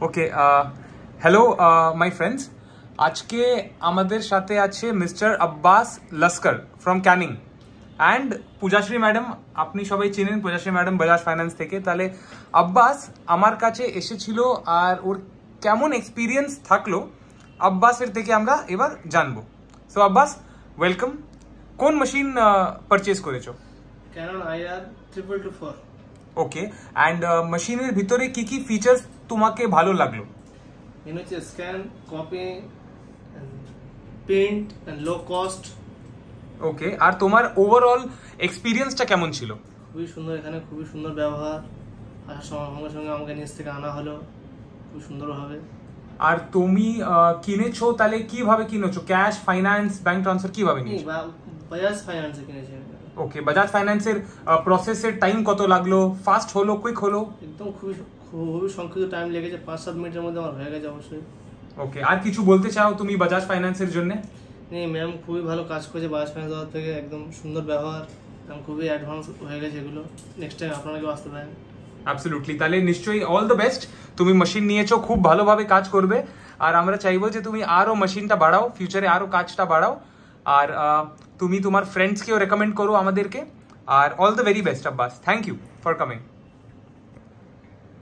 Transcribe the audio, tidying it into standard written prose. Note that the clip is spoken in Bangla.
ওকে, হ্যালো মাই ফ্রেন্ডস, আজকে আমাদের সাথে আছে mister Abbas Laskar from Canning and Pujashree madam. আপনি সবাই চেনেন পূজাশ্রী ম্যাডাম বাজাজ ফাইন্যান্স থেকে। তাহলে আব্বাস আমার কাছে এসেছিল আর ওর কেমন এক্সপিরিয়েন্স থাকলো আব্বাসের থেকে আমরা এবার জানবো। So Abbas, welcome. কোন মেশিন পারচেজ করেছো? Canon IR 2224। ওকে, অ্যান্ড মেশিনের ভিতরে কি কি ফিচার্স তোমাকে ভালো লাগলো? এর হচ্ছে scan, copy, print and low cost. Okay, আর তোমার ওভারঅল এক্সপিরিয়েন্সটা কেমন ছিল? খুবই সুন্দর, এখানে খুবই সুন্দর ব্যবহার। আসার সঙ্গে সঙ্গে আমাকে নিচ থেকে আনা হলো খুব সুন্দরভাবে। আর তুমি কিনেছো তাহলে কিভাবে কিনেছো? ক্যাশ, ফাইন্যান্স, ব্যাংক ট্রান্সফার কিভাবে নিয়েছো? বাজাজ ফাইন্যান্সে কিনেছি। ওকে, বাজাজ ফাইন্যান্সের প্রসেসের টাইম কত লাগলো? ফাস্ট হলো, কুইক হলো? একদম খুবই সংক্ষিপ্ত টাইম লেগেছে, 5-7 মিনিটের মধ্যে আমার হয়ে গেছে অবশ্যই। ওকে, আর কিছু বলতে চাও তুমি বাজাজ ফাইন্যান্সের জন্য? ম্যাম খুবই ভালো কাজ করেছে বাজাজ ফাইন্যান্স থেকে, একদম সুন্দর ব্যবহার, খুবই অ্যাডভান্স হয়ে গেছে এগুলো। নেক্সট টাইম আপনারা কেউ আসতে পারেন। অ্যাবসলিউটলি, তাহলে নিশ্চয়ই অল দ্য বেস্ট। তুমি মেশিন নিয়েছো, খুব ভালোভাবে কাজ করবে, আর আমরা চাইবো যে তুমি আরও মেশিনটা বাড়াও, ফিউচারে আরও কাজটা বাড়াও, আর তুমি তোমার ফ্রেন্ডসকেও রেকমেন্ড করো আমাদেরকে। আর all the very best Abbas, thank you for coming.